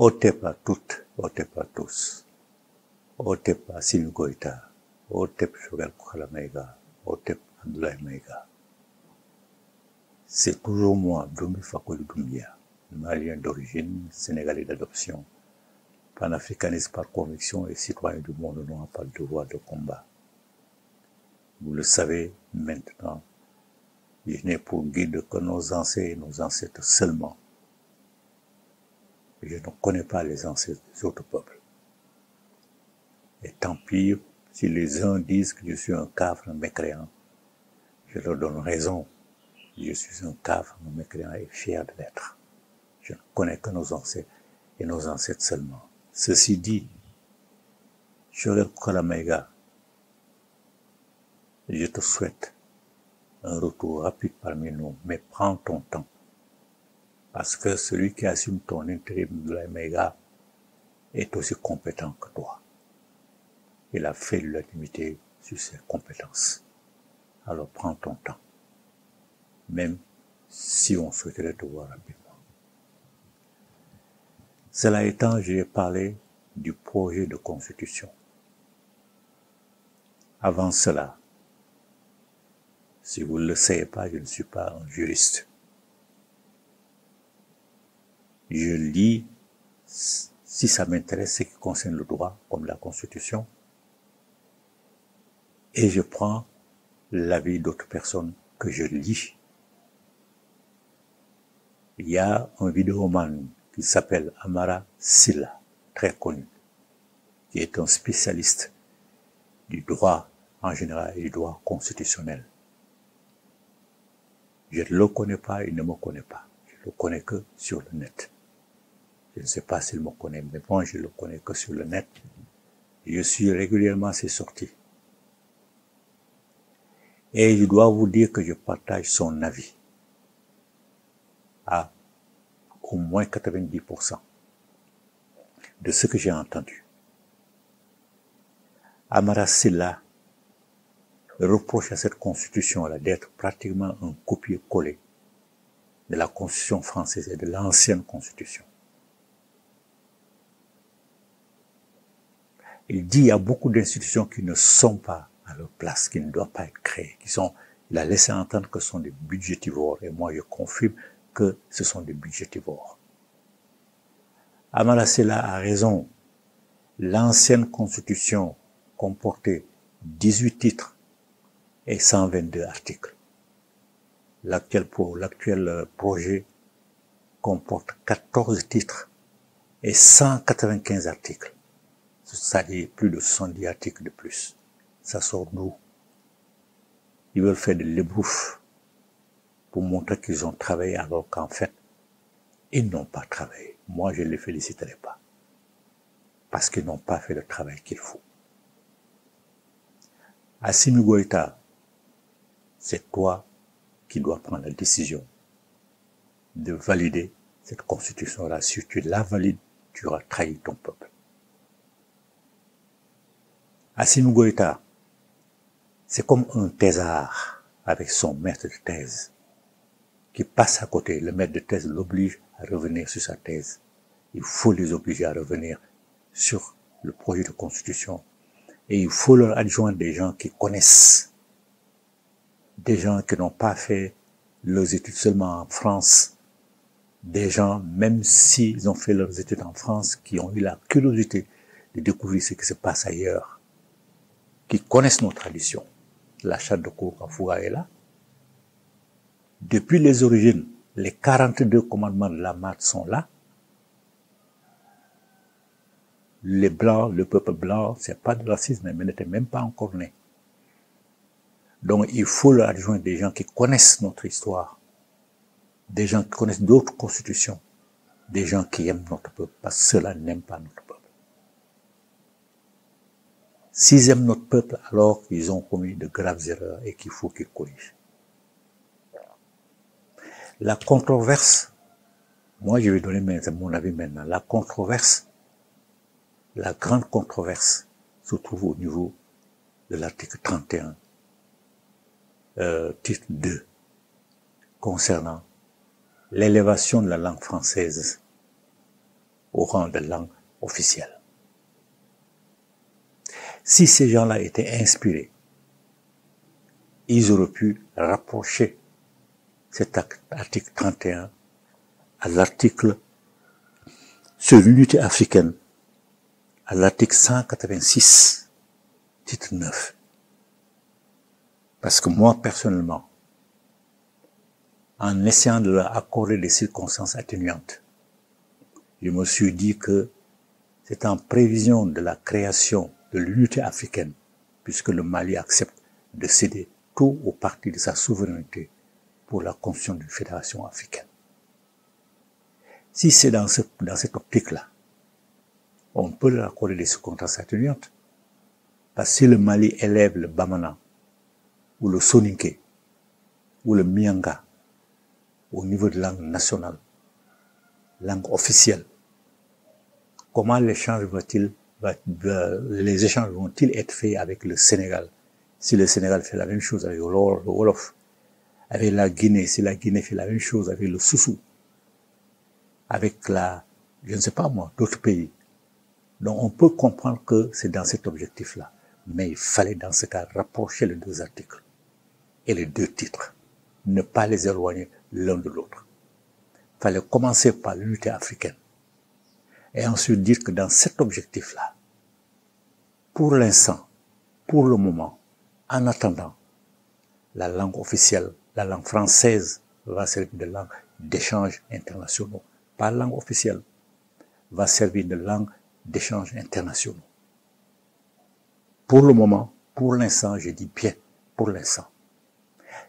Otep à toutes, Otep à tous. Otep à Assimi Goïta, Otep Choguel Koukala Maïga, Otep Abdoulaye Maïga. C'est toujours moi, Doumi Fakoli Doumbia, malien d'origine, sénégalais d'adoption, panafricaniste par conviction et citoyen du monde noir par devoir de combat. Vous le savez maintenant, je n'ai pour guide que nos ancêtres et nos ancêtres seulement. Je ne connais pas les ancêtres des autres peuples. Et tant pis, si les uns disent que je suis un cafre, un mécréant, je leur donne raison. Je suis un cafre, un mécréant et fier de l'être. Je ne connais que nos ancêtres et nos ancêtres seulement. Ceci dit, Choguel Koukala Maïga, je te souhaite un retour rapide parmi nous, mais prends ton temps. Parce que celui qui assume ton intérim de la Maïga est aussi compétent que toi. Il a fait l'unanimité sur ses compétences. Alors prends ton temps. Même si on souhaiterait te voir rapidement. Cela étant, j'ai parlé du projet de constitution. Avant cela, si vous ne le savez pas, je ne suis pas un juriste. Je lis, si ça m'intéresse, ce qui concerne le droit, comme la Constitution, et je prends l'avis d'autres personnes que je lis. Il y a un vidéoman qui s'appelle Amara Sylla, très connu, qui est un spécialiste du droit en général et du droit constitutionnel. Je ne le connais pas, il ne me connaît pas. Je le connais que sur le net. Je ne sais pas s'il me connaît, mais moi je le connais que sur le net. Je suis régulièrement à ses sorties. Et je dois vous dire que je partage son avis à au moins 90% de ce que j'ai entendu. Amara Sylla reproche à cette constitution-là d'être pratiquement un copier-coller de la constitution française et de l'ancienne constitution. Il dit qu'il y a beaucoup d'institutions qui ne sont pas à leur place, qui ne doivent pas être créées, il a laissé entendre que ce sont des budgétivores, et moi je confirme que ce sont des budgétivores. Amara Sylla a raison. L'ancienne constitution comportait 18 titres et 122 articles. L'actuel projet comporte 14 titres et 195 articles. C'est-à-dire plus de 70 articles de plus. Ça sort d'où? Ils veulent faire de l'ébrouf pour montrer qu'ils ont travaillé alors qu'en fait, ils n'ont pas travaillé. Moi, je ne les féliciterai pas. Parce qu'ils n'ont pas fait le travail qu'il faut. Assimi Goïta, c'est toi qui dois prendre la décision de valider cette constitution-là. Si tu la valides, tu auras trahi ton peuple. Assimi Goïta, c'est comme un thésard avec son maître de thèse qui passe à côté. Le maître de thèse l'oblige à revenir sur sa thèse. Il faut les obliger à revenir sur le projet de constitution. Et il faut leur adjoindre des gens qui connaissent, des gens qui n'ont pas fait leurs études seulement en France, des gens, même s'ils ont fait leurs études en France, qui ont eu la curiosité de découvrir ce qui se passe ailleurs, qui connaissent nos traditions. La charte de Kouroukanfouga est là. Depuis les origines, les 42 commandements de la Mat sont là. Les Blancs, le peuple blanc, c'est pas de racisme, mais n'était même pas encore né. Donc il faut leur adjoindre des gens qui connaissent notre histoire, des gens qui connaissent d'autres constitutions, des gens qui aiment notre peuple, parce que ceux-là n'aiment pas notre peuple. S'ils aiment notre peuple, alors ils ont commis de graves erreurs et qu'il faut qu'ils corrigent. La controverse, moi je vais donner mon avis maintenant, la controverse, la grande controverse se trouve au niveau de l'article 31, titre 2, concernant l'élévation de la langue française au rang de langue officielle. Si ces gens-là étaient inspirés, ils auraient pu rapprocher cet article 31 à l'article sur l'unité africaine, à l'article 186, titre 9. Parce que moi, personnellement, en essayant de leur accorder des circonstances atténuantes, je me suis dit que c'est en prévision de la création de l'unité africaine, puisque le Mali accepte de céder tout au parti de sa souveraineté pour la construction d'une fédération africaine. Si c'est dans cette optique-là, on peut leur accorder des circonstances atténuantes. Parce que si le Mali élève le Bamana, ou le Soninké, ou le Mianga, au niveau de langue nationale, langue officielle, comment les échanges vont-ils être faits avec le Sénégal? Si le Sénégal fait la même chose avec le Wolof, avec la Guinée, si la Guinée fait la même chose avec le Soussou, avec je ne sais pas moi, d'autres pays. Donc on peut comprendre que c'est dans cet objectif-là. Mais il fallait dans ce cas rapprocher les deux articles et les deux titres, ne pas les éloigner l'un de l'autre. Il fallait commencer par l'unité africaine et ensuite dire que dans cet objectif-là, pour l'instant, pour le moment, en attendant, la langue officielle, la langue française va servir de langue d'échanges internationaux. Pas langue officielle, va servir de langue d'échanges internationaux. Pour le moment, pour l'instant, je dis bien pour l'instant.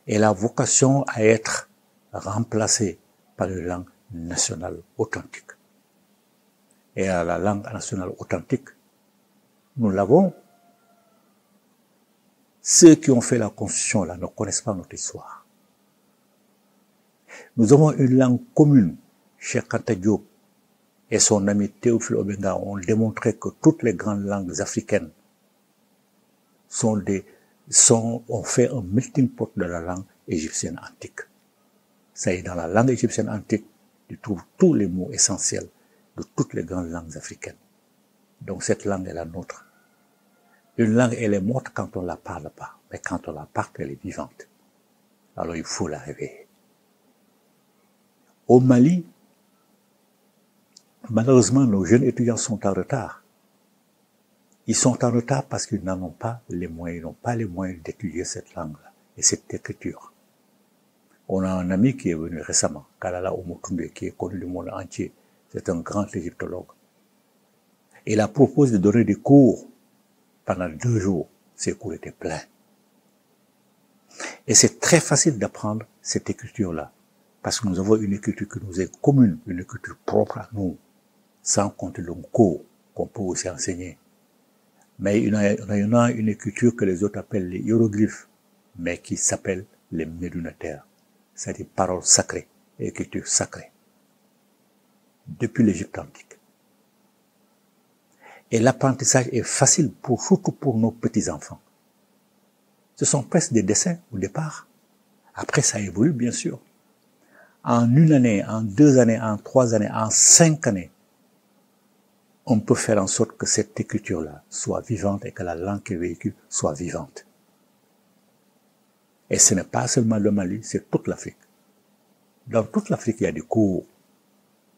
Elle a vocation à être remplacée par une langue nationale authentique. Et à la langue nationale authentique, nous l'avons. Ceux qui ont fait la Constitution là ne connaissent pas notre histoire. Nous avons une langue commune. Cheikh Anta Diop et son ami Théophile Obenga ont démontré que toutes les grandes langues africaines ont fait un melting pot de la langue égyptienne antique. Ça y est, dans la langue égyptienne antique, tu trouves tous les mots essentiels de toutes les grandes langues africaines. Donc cette langue est la nôtre. Une langue, elle est morte quand on ne la parle pas, mais quand on la parle, elle est vivante. Alors il faut la réveiller. Au Mali, malheureusement, nos jeunes étudiants sont en retard. Ils sont en retard parce qu'ils n'en ont pas les moyens, ils n'ont pas les moyens d'étudier cette langue-là et cette écriture. On a un ami qui est venu récemment, Kalala Omotunde, qui est connu du monde entier. C'est un grand égyptologue. Il a proposé de donner des cours pendant 2 jours. Ces cours étaient pleins. Et c'est très facile d'apprendre cette écriture-là, parce que nous avons une écriture qui nous est commune, une écriture propre à nous, sans compter le cours qu'on peut aussi enseigner. Mais il y a une écriture que les autres appellent les hiéroglyphes, mais qui s'appelle les médunataires, c'est-à-dire paroles sacrées, écriture sacrée, depuis l'Égypte antique. Et l'apprentissage est facile, surtout pour nos petits-enfants. Ce sont presque des dessins au départ. Après, ça évolue, bien sûr. En 1 année, en 2 années, en 3 années, en 5 années, on peut faire en sorte que cette écriture-là soit vivante et que la langue qui véhicule soit vivante. Et ce n'est pas seulement le Mali, c'est toute l'Afrique. Dans toute l'Afrique, il y a des cours.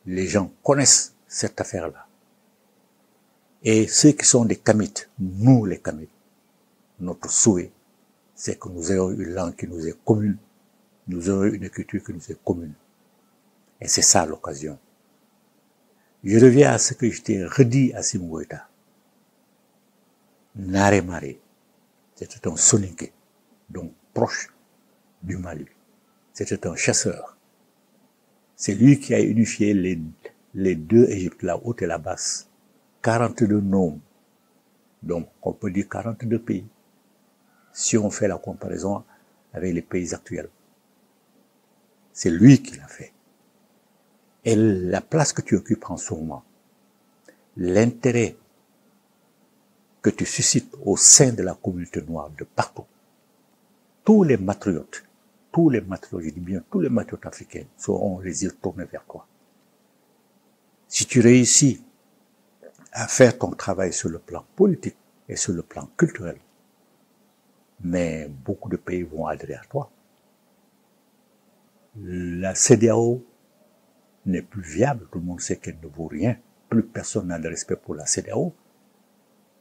Les gens connaissent cette affaire-là. Et ceux qui sont des Kamites, nous les Kamites, notre souhait, c'est que nous ayons une langue qui nous est commune, nous ayons une écriture qui nous est commune. Et c'est ça l'occasion. Je reviens à ce que je t'ai redit à Assimi Goïta. Nare Mare, c'était un Soninké, donc proche du Mali. C'était un chasseur. C'est lui qui a unifié les 2 Égyptes, la haute et la basse. 42 noms. Donc, on peut dire 42 pays. Si on fait la comparaison avec les pays actuels. C'est lui qui l'a fait. Et la place que tu occupes en ce moment, l'intérêt que tu suscites au sein de la communauté noire de partout, tous les matriotes, je dis bien tous les matriotes africains, seront les yeux tournés vers toi. Si tu réussis à faire ton travail sur le plan politique et sur le plan culturel, mais beaucoup de pays vont adhérer à toi. La CEDEAO n'est plus viable, tout le monde sait qu'elle ne vaut rien, plus personne n'a de respect pour la CEDEAO.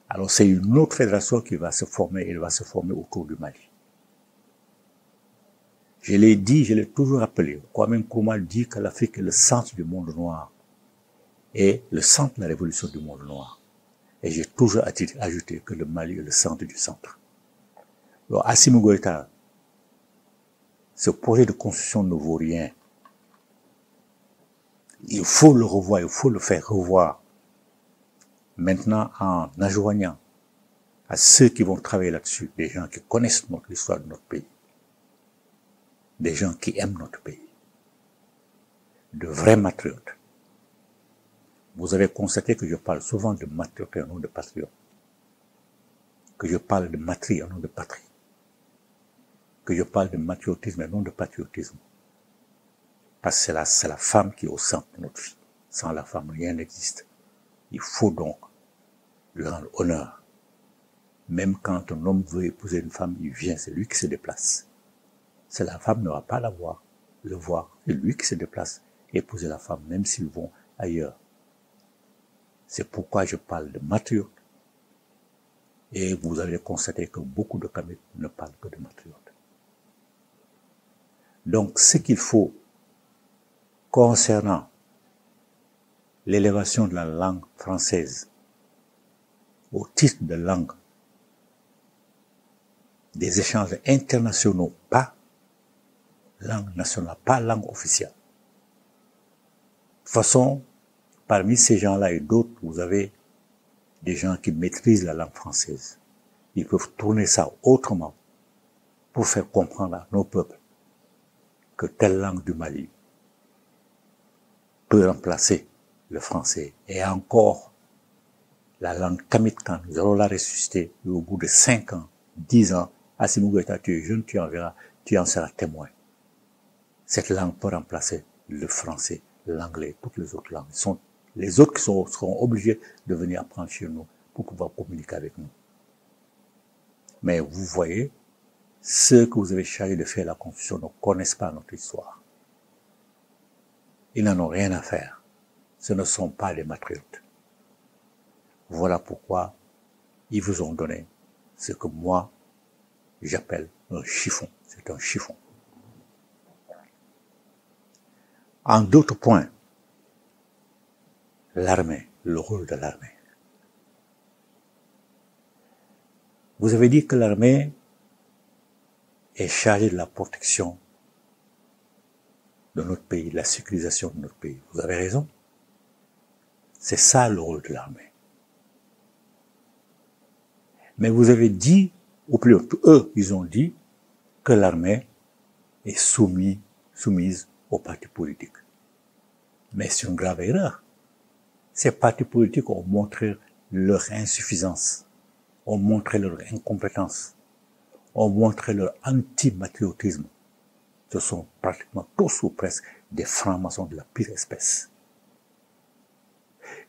Alors c'est une autre fédération qui va se former, elle va se former autour du Mali. Je l'ai dit, je l'ai toujours rappelé, Kwame Nkrumah dit que l'Afrique est le centre du monde noir et le centre de la révolution du monde noir. Et j'ai toujours ajouté que le Mali est le centre du centre. Alors Assimi Goïta, ce projet de construction ne vaut rien. Il faut le revoir, il faut le faire revoir. Maintenant, en adjoignant à ceux qui vont travailler là-dessus, des gens qui connaissent l'histoire de notre pays, des gens qui aiment notre pays, de vrais patriotes. Vous avez constaté que je parle souvent de patriotes et non de patriotes, que je parle de matrie et non de patrie, que je parle de matriotisme et non de patriotisme. Parce que c'est la femme qui est au centre de notre vie. Sans la femme, rien n'existe. Il faut donc lui rendre honneur. Même quand un homme veut épouser une femme, il vient, c'est lui qui se déplace. C'est la femme ne va pas le voir, c'est lui qui se déplace, épouser la femme, même s'ils vont ailleurs. C'est pourquoi je parle de matriote. Et vous allez constater que beaucoup de Kamit ne parlent que de matriote. Donc, ce qu'il faut concernant l'élévation de la langue française au titre de langue des échanges internationaux, pas langue nationale, pas langue officielle. De toute façon, parmi ces gens-là et d'autres, vous avez des gens qui maîtrisent la langue française. Ils peuvent tourner ça autrement pour faire comprendre à nos peuples que telle langue du Mali peut remplacer le français. Et encore, la langue Kamit, quand nous allons la ressusciter, et au bout de 5 ans, 10 ans, Assimi Goïta, tu es jeune, tu en verras, tu en seras témoin. Cette langue peut remplacer le français, l'anglais, toutes les autres langues. Les autres qui seront obligés de venir apprendre chez nous pour pouvoir communiquer avec nous. Mais vous voyez, ceux que vous avez chargés de faire la Constitution ne connaissent pas notre histoire. Ils n'en ont rien à faire. Ce ne sont pas des patriotes. Voilà pourquoi ils vous ont donné ce que moi, j'appelle un chiffon. C'est un chiffon. En d'autres points, l'armée, le rôle de l'armée. Vous avez dit que l'armée est chargée de la protection de notre pays, de la sécurisation de notre pays. Vous avez raison. C'est ça le rôle de l'armée. Mais vous avez dit, ou plutôt eux, ils ont dit que l'armée est soumise aux partis politiques. Mais c'est une grave erreur. Ces partis politiques ont montré leur insuffisance, ont montré leur incompétence, ont montré leur anti-patriotisme. Ce sont pratiquement tous ou presque des francs-maçons de la pire espèce.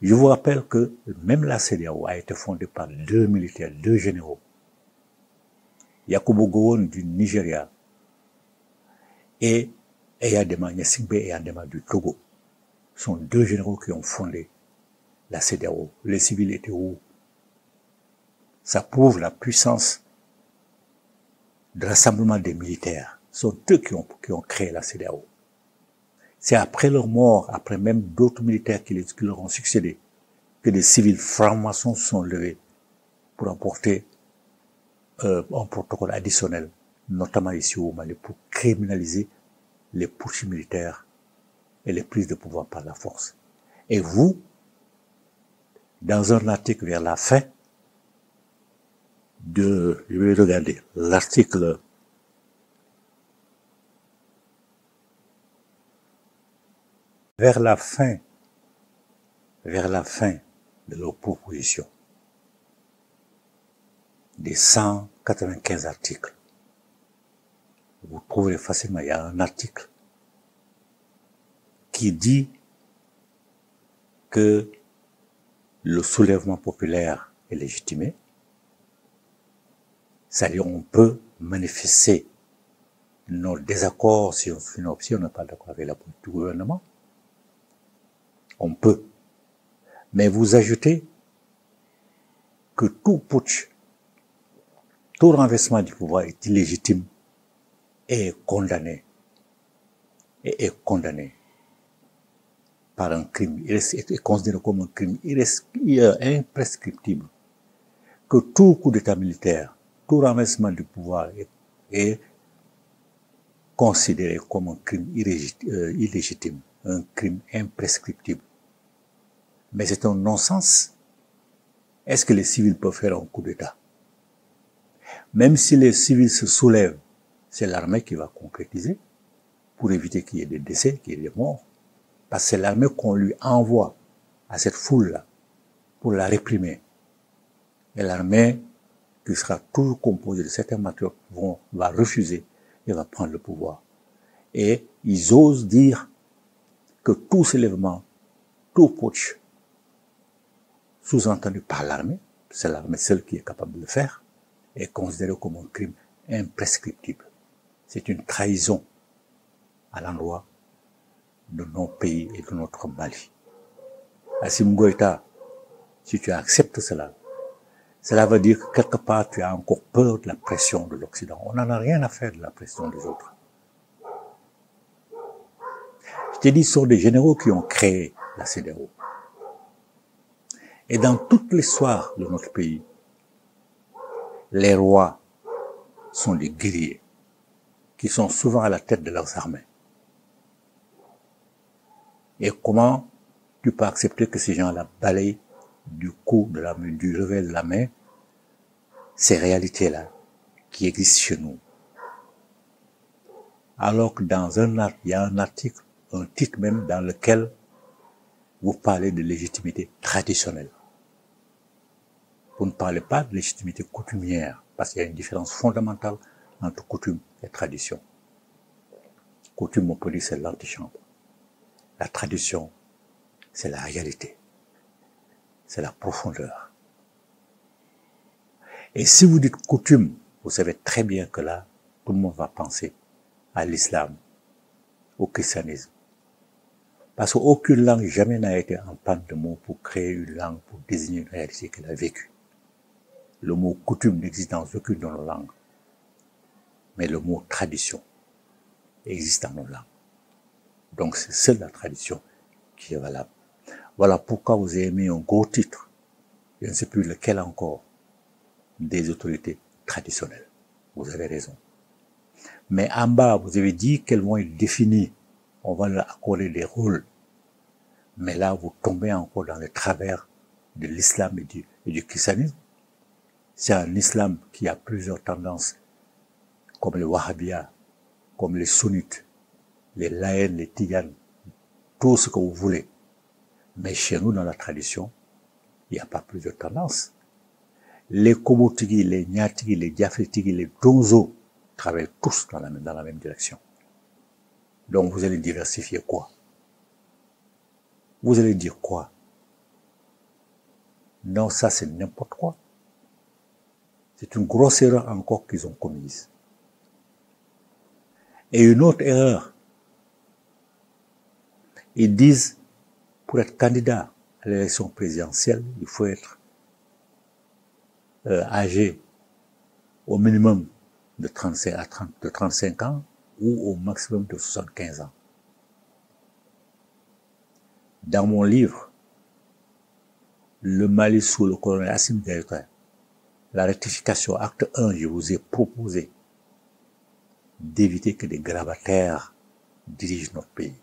Je vous rappelle que même la CEDEAO a été fondée par 2 militaires, 2 généraux. Yakubu Gowon du Nigeria et Eyadema Gnassingbé Eyadema du Togo. Ce sont 2 généraux qui ont fondé la CEDEAO. Les civils étaient où? Ça prouve la puissance de rassemblement des militaires. Ce sont eux qui ont créé la CEDEAO. C'est après leur mort, après même d'autres militaires qui leur ont succédé, que des civils francs-maçons sont levés pour apporter un protocole additionnel, notamment ici au Mali, pour criminaliser les putschs militaires et les prises de pouvoir par la force. Et vous, dans un article vers la fin je vais regarder l'article vers la fin de leur proposition, des 195 articles. Vous trouverez facilement, il y a un article qui dit que le soulèvement populaire est légitimé. C'est-à-dire on peut manifester nos désaccords si on n'est pas d'accord avec la politique du gouvernement. On peut. Mais vous ajoutez que tout putsch, tout renversement du pouvoir est illégitime et est condamné. Et est condamné par un crime, est considéré comme un crime imprescriptible. Que tout coup d'état militaire, tout renversement du pouvoir est considéré comme un crime illégitime, un crime imprescriptible. Mais c'est un non-sens. Est-ce que les civils peuvent faire un coup d'état? Même si les civils se soulèvent, c'est l'armée qui va concrétiser pour éviter qu'il y ait des décès, qu'il y ait des morts. Parce que c'est l'armée qu'on lui envoie à cette foule-là pour la réprimer. Et l'armée, qui sera toujours composée de certains patriotes, va refuser et va prendre le pouvoir. Et ils osent dire que tout soulèvement, tout putsch, sous-entendu par l'armée, c'est l'armée seule qui est capable de le faire, est considéré comme un crime imprescriptible. C'est une trahison à l'endroit de nos pays et de notre Mali. Assimi Goïta, si tu acceptes cela, cela veut dire que quelque part tu as encore peur de la pression de l'Occident. On n'en a rien à faire de la pression des autres. Je t'ai dit, ce sont des généraux qui ont créé la CEDEAO. Et dans toute l'histoire de notre pays, les rois sont des guerriers qui sont souvent à la tête de leurs armées. Et comment tu peux accepter que ces gens-là balayent du coup de la main, du revers de la main, ces réalités-là qui existent chez nous? Alors que dans il y a un article, un titre même dans lequel vous parlez de légitimité traditionnelle. Vous ne parlez pas de légitimité coutumière, parce qu'il y a une différence fondamentale entre coutume et tradition. Coutume, on peut dire, c'est l'antichambre. La tradition, c'est la réalité. C'est la profondeur. Et si vous dites coutume, vous savez très bien que là, tout le monde va penser à l'islam, au christianisme. Parce qu'aucune langue jamais n'a été en panne de mots pour créer une langue, pour désigner une réalité qu'elle a vécue. Le mot coutume n'existe dans aucune de nos langues. Mais le mot tradition existe dans nos langues. Donc c'est seule la tradition qui est valable. Voilà pourquoi vous avez mis un gros titre, je ne sais plus lequel encore, des autorités traditionnelles. Vous avez raison. Mais en bas, vous avez dit qu'elles vont être définies. On va leur accorder des rôles. Mais là, vous tombez encore dans le travers de l'islam et du christianisme. C'est un islam qui a plusieurs tendances, comme les wahhabiyas, comme les sunnites, les laïcs, les tiganes, tout ce que vous voulez. Mais chez nous, dans la tradition, il n'y a pas plusieurs tendances. Les Komotigi, les Nyatigi, les Diafritigi, les Donzo travaillent tous dans la même direction. Donc vous allez diversifier quoi? Vous allez dire quoi? Non, ça c'est n'importe quoi. C'est une grosse erreur encore qu'ils ont commise. Et une autre erreur, ils disent, pour être candidat à l'élection présidentielle, il faut être âgé au minimum de 35 ans ou au maximum de 75 ans. Dans mon livre, Le Mali sous le colonel Assimi Goïta, la rectification acte 1, je vous ai proposé d'éviter que des grabataires dirigent notre pays.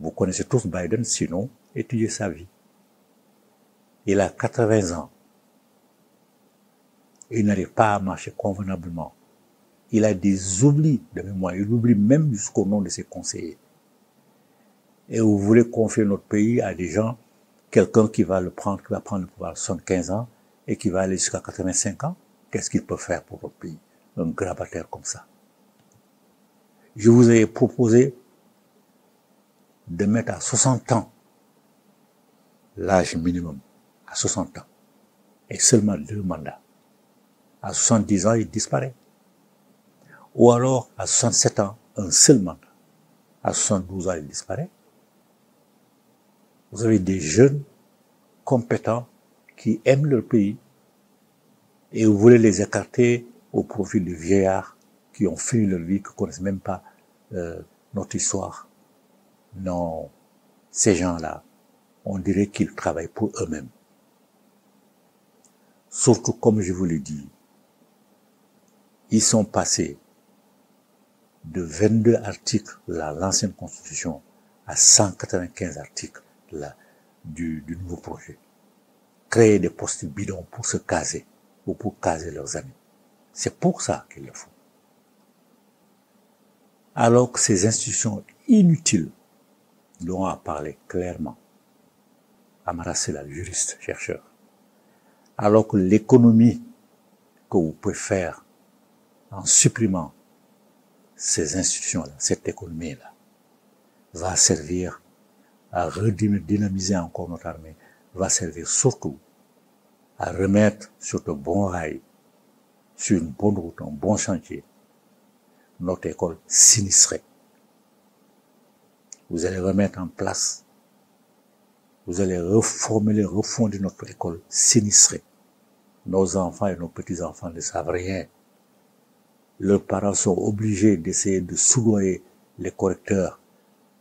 Vous connaissez tous Biden, sinon, étudiez sa vie. Il a 80 ans. Il n'arrive pas à marcher convenablement. Il a des oublis de mémoire. Il oublie même jusqu'au nom de ses conseillers. Et vous voulez confier notre pays à des gens, quelqu'un qui va prendre le pouvoir à 75 ans et qui va aller jusqu'à 85 ans, qu'est-ce qu'il peut faire pour notre pays? Un grabataire comme ça. Je vous ai proposé de mettre à 60 ans l'âge minimum, à 60 ans, et seulement 2 mandats. À 70 ans, il disparaît. Ou alors, à 67 ans, un seul mandat. À 72 ans, il disparaît. Vous avez des jeunes compétents qui aiment leur pays et vous voulez les écarter au profit de vieillards qui ont fini leur vie, qui ne connaissent même pas notre histoire. Non, ces gens-là, on dirait qu'ils travaillent pour eux-mêmes. Surtout, comme je vous l'ai dit, ils sont passés de 22 articles de l'ancienne Constitution à 195 articles du nouveau projet. Créer des postes bidons pour se caser ou pour caser leurs amis. C'est pour ça qu'ils le font. Alors que ces institutions inutiles dont on a parlé clairement, Amara Sela, juriste, chercheur, alors que l'économie que vous pouvez faire en supprimant ces institutions-là, cette économie-là, va servir à redynamiser encore notre armée, va servir surtout à remettre sur de bons rails, sur une bonne route, un bon chantier, notre école sinistrée. Vous allez remettre en place, vous allez reformuler, refonder notre école sinistrée. Nos enfants et nos petits-enfants ne savent rien. Leurs parents sont obligés d'essayer de soudoyer les correcteurs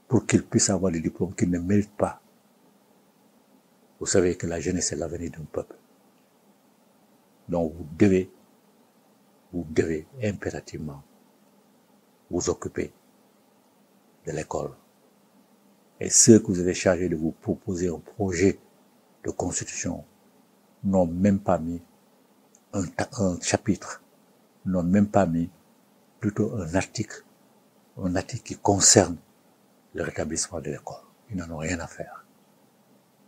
pour qu'ils puissent avoir des diplômes qu'ils ne méritent pas. Vous savez que la jeunesse est l'avenir d'un peuple. Donc vous devez impérativement vous occuper de l'école. Et ceux que vous avez chargés de vous proposer un projet de constitution n'ont même pas mis un chapitre, n'ont même pas mis plutôt un article qui concerne le rétablissement de l'école. Ils n'en ont rien à faire.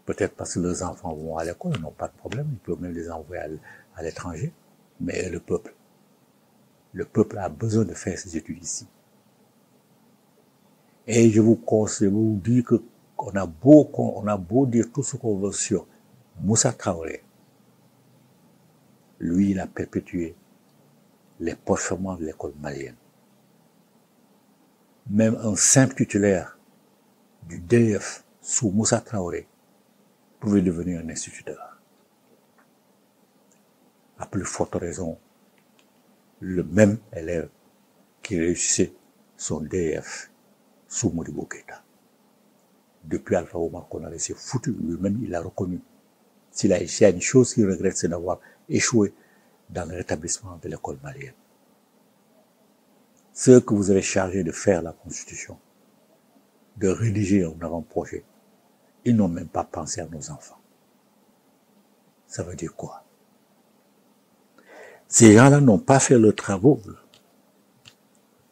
Peut-être parce que leurs enfants vont à l'école, ils n'ont pas de problème, ils peuvent même les envoyer à l'étranger. Mais le peuple a besoin de faire ses études ici. Et je vous conseille, je vous dis que on a beau dire tout ce qu'on veut sur Moussa Traoré. Lui, il a perpétué les performances de l'école malienne. Même un simple titulaire du DF sous Moussa Traoré pouvait devenir un instituteur. À plus forte raison, le même élève qui réussissait son DF sous Modibo Keïta. Depuis Alpha Oumar qu'on a laissé foutu, lui-même il a reconnu. S'il y a une chose qu'il regrette, c'est d'avoir échoué dans le rétablissement de l'école malienne. Ceux que vous avez chargés de faire la Constitution, de rédiger un avant-projet, ils n'ont même pas pensé à nos enfants. Ça veut dire quoi? Ces gens-là n'ont pas fait leurs travaux,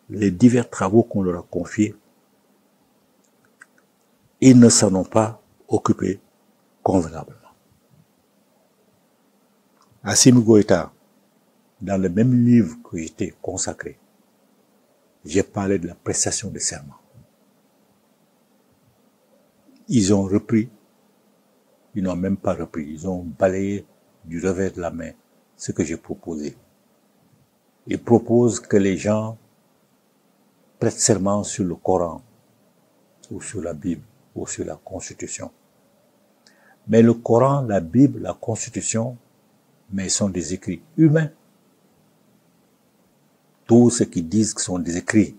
les divers travaux qu'on leur a confiés. Ils ne s'en ont pas occupés convenablement. Assimi Goïta, dans le même livre que j'étais consacré, j'ai parlé de la prestation de serment. Ils ont repris, ils n'ont même pas repris, ils ont balayé du revers de la main ce que j'ai proposé. Ils proposent que les gens prêtent serment sur le Coran, ou sur la Bible, ou sur la Constitution. Mais le Coran, la Bible, la Constitution, mais sont des écrits humains. Tous ceux qui disent que ce sont des écrits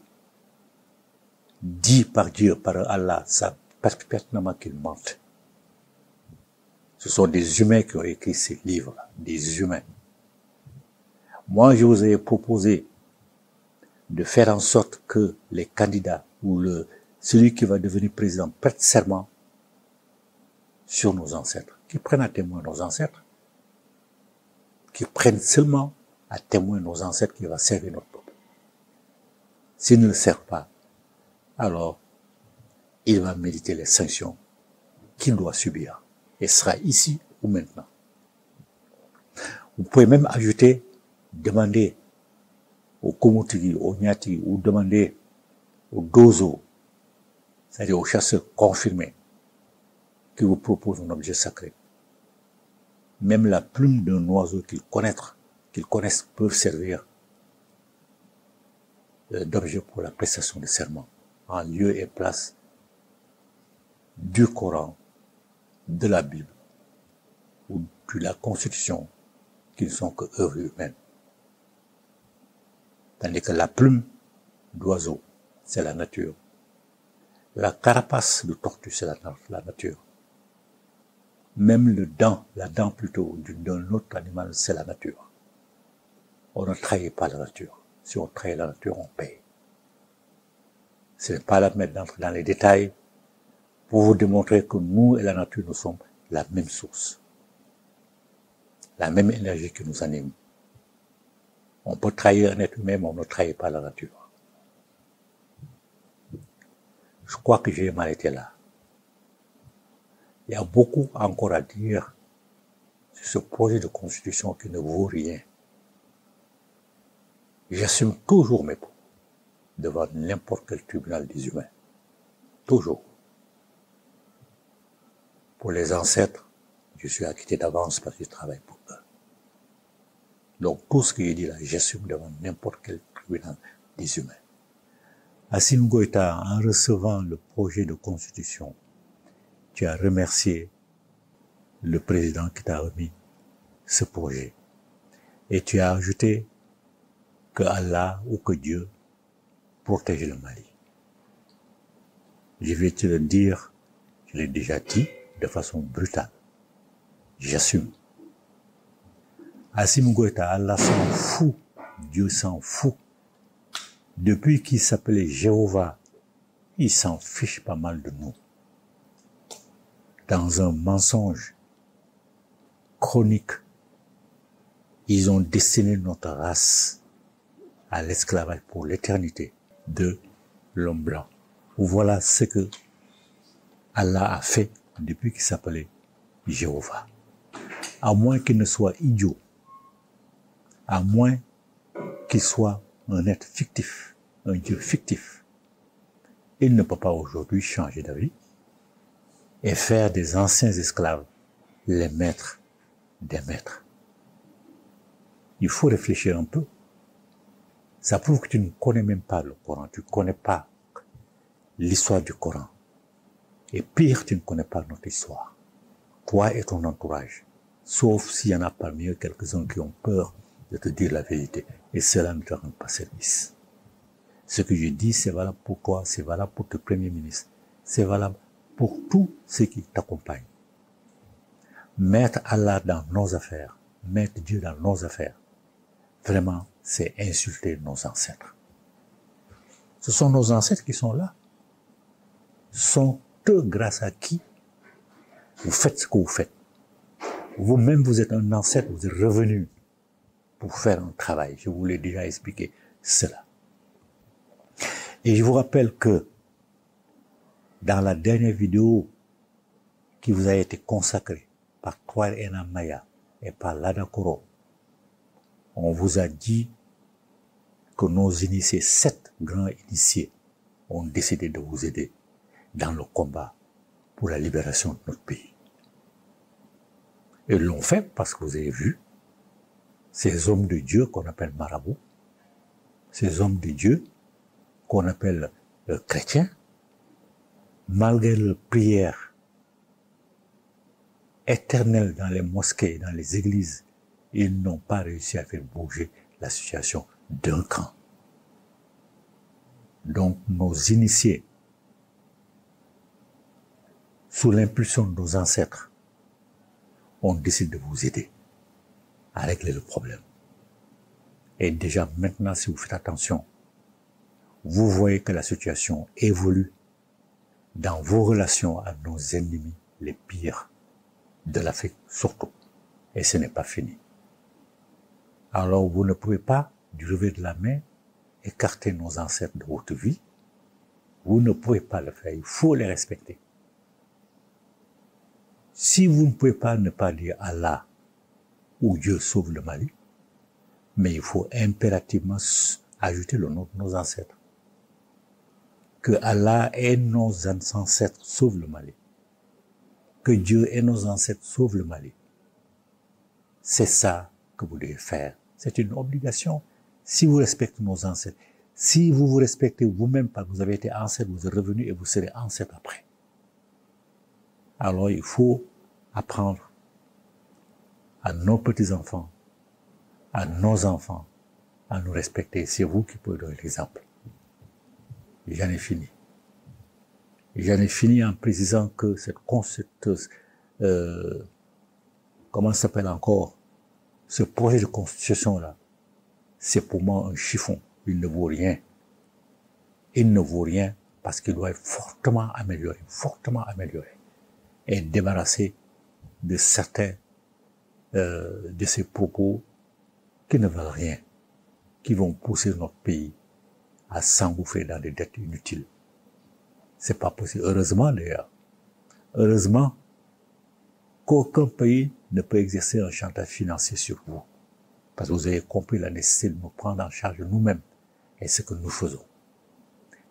dits par Dieu, par Allah, savent perpétuellement qu'ils mentent. Ce sont des humains qui ont écrit ces livres-là, des humains. Moi, je vous ai proposé de faire en sorte que les candidats ou celui qui va devenir président prête serment sur nos ancêtres, qui prennent à témoin nos ancêtres, qui prennent seulement à témoin nos ancêtres qui va servir notre peuple. S'il ne le sert pas, alors il va mériter les sanctions qu'il doit subir et sera ici ou maintenant. Vous pouvez même ajouter, demander au Komotigi, au Nyati, ou demander au Dozo c'est-à-dire aux chasseurs confirmés, qui vous proposent un objet sacré. Même la plume d'un oiseau qu'ils connaissent peuvent servir d'objet pour la prestation de serment, en lieu et place du Coran, de la Bible ou de la Constitution, qui ne sont que œuvres humaines. Tandis que la plume d'oiseau, c'est la nature. La carapace de tortue, c'est la nature. Même la dent plutôt d'un autre animal, c'est la nature. On ne trahit pas la nature. Si on trahit la nature, on paye. Ce n'est pas la peine d'entrer dans les détails pour vous démontrer que nous et la nature, nous sommes la même source. La même énergie qui nous anime. On peut trahir un être humain, mais on ne trahit pas la nature. Je crois que j'ai m'arrêté là. Il y a beaucoup encore à dire sur ce projet de constitution qui ne vaut rien. J'assume toujours mes propos devant n'importe quel tribunal des humains. Toujours. Pour les ancêtres, je suis acquitté d'avance parce que je travaille pour eux. Donc tout ce que j'ai dit là, j'assume devant n'importe quel tribunal des humains. Assimi Goïta, en recevant le projet de constitution, tu as remercié le président qui t'a remis ce projet. Et tu as ajouté que Allah ou que Dieu protège le Mali. Je vais te le dire, je l'ai déjà dit de façon brutale. J'assume. Assimi Goïta, Allah s'en fout, Dieu s'en fout. Depuis qu'il s'appelait Jéhovah, il s'en fiche pas mal de nous. Dans un mensonge chronique, ils ont destiné notre race à l'esclavage pour l'éternité de l'homme blanc. Voilà ce que Allah a fait depuis qu'il s'appelait Jéhovah. À moins qu'il ne soit idiot, à moins qu'il soit un être fictif, un Dieu fictif, il ne peut pas aujourd'hui changer d'avis et faire des anciens esclaves les maîtres des maîtres. Il faut réfléchir un peu. Ça prouve que tu ne connais même pas le Coran, tu ne connais pas l'histoire du Coran. Et pire, tu ne connais pas notre histoire. Toi et ton entourage. Sauf s'il y en a parmi eux quelques-uns qui ont peur de te dire la vérité. Et cela ne te rend pas service. Ce que je dis, c'est valable pour toi, c'est valable pour le Premier ministre, c'est valable pour tous ceux qui t'accompagnent. Mettre Allah dans nos affaires, mettre Dieu dans nos affaires, vraiment, c'est insulter nos ancêtres. Ce sont nos ancêtres qui sont là. Sont eux grâce à qui vous faites ce que vous faites. Vous-même, vous êtes un ancêtre, vous êtes revenu pour faire un travail. Je vous l'ai déjà expliqué cela. Et je vous rappelle que dans la dernière vidéo qui vous a été consacrée par Toile Ena Maya et par Lada Koro, on vous a dit que nos initiés, 7 grands initiés, ont décidé de vous aider dans le combat pour la libération de notre pays. Ils l'ont fait parce que vous avez vu ces hommes de Dieu qu'on appelle marabouts, ces hommes de Dieu qu'on appelle chrétiens, malgré leurs prières éternelles dans les mosquées, dans les églises, ils n'ont pas réussi à faire bouger la situation d'un cran. Donc nos initiés, sous l'impulsion de nos ancêtres, ont décidé de vous aider à régler le problème. Et déjà maintenant, si vous faites attention, vous voyez que la situation évolue dans vos relations avec nos ennemis les pires de l'Afrique surtout. Et ce n'est pas fini. Alors vous ne pouvez pas, du revers de la main, écarter nos ancêtres de votre vie. Vous ne pouvez pas le faire, il faut les respecter. Si vous ne pouvez pas ne pas dire Allah ou Dieu sauve le Mali, mais il faut impérativement ajouter le nom de nos ancêtres. Que Allah et nos ancêtres sauvent le Mali. Que Dieu et nos ancêtres sauvent le Mali. C'est ça que vous devez faire. C'est une obligation. Si vous respectez nos ancêtres, si vous vous respectez vous-même, parce que vous avez été ancêtre, vous êtes revenu et vous serez ancêtre après. Alors il faut apprendre à nos petits-enfants, à nos enfants, à nous respecter. C'est vous qui pouvez donner l'exemple. J'en ai fini. J'en ai fini en précisant que cette comment ça s'appelle encore, ce projet de constitution-là, c'est pour moi un chiffon. Il ne vaut rien. Il ne vaut rien parce qu'il doit être fortement amélioré, et débarrassé de certains de ces propos qui ne valent rien, qui vont pousser notre pays à s'engouffrer dans des dettes inutiles. C'est pas possible. Heureusement d'ailleurs. Heureusement qu'aucun pays ne peut exercer un chantage financier sur vous. Parce que vous avez compris la nécessité de nous prendre en charge nous-mêmes. Et ce que nous faisons.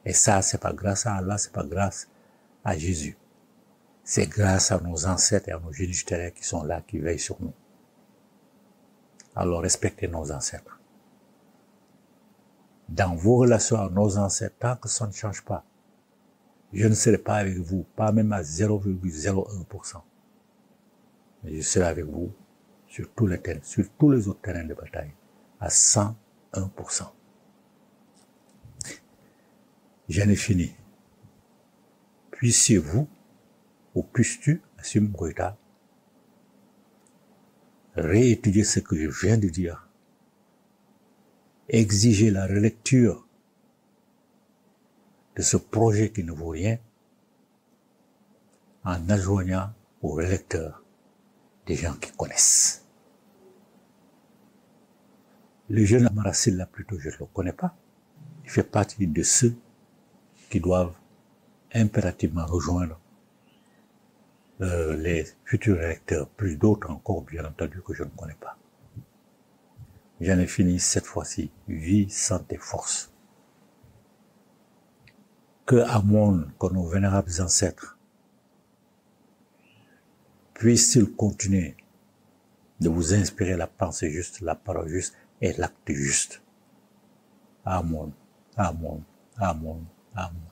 Et ça, c'est pas grâce à Allah, c'est pas grâce à Jésus. C'est grâce à nos ancêtres et à nos géniteurs qui sont là, qui veillent sur nous. Alors respectez nos ancêtres. Dans vos relations avec nos ancêtres, tant que ça ne change pas, je ne serai pas avec vous, pas même à 0,01%. Mais je serai avec vous sur tous les terrains, sur tous les autres terrains de bataille, à 101%. J'en ai fini. Puissiez-vous, ou puisses-tu, Assimi Goïta, réétudier ce que je viens de dire, exiger la relecture de ce projet qui ne vaut rien, en adjoignant aux relecteurs des gens qui connaissent. Le jeune Amarassil, là, plutôt, je ne le connais pas. Il fait partie de ceux qui doivent impérativement rejoindre les futurs électeurs, plus d'autres encore, bien entendu, que je ne connais pas. J'en ai fini cette fois-ci. Vie, santé, force. Que Amon, que nos vénérables ancêtres, puissent-ils continuer de vous inspirer la pensée juste, la parole juste et l'acte juste. Amon, Amon, Amon, Amon.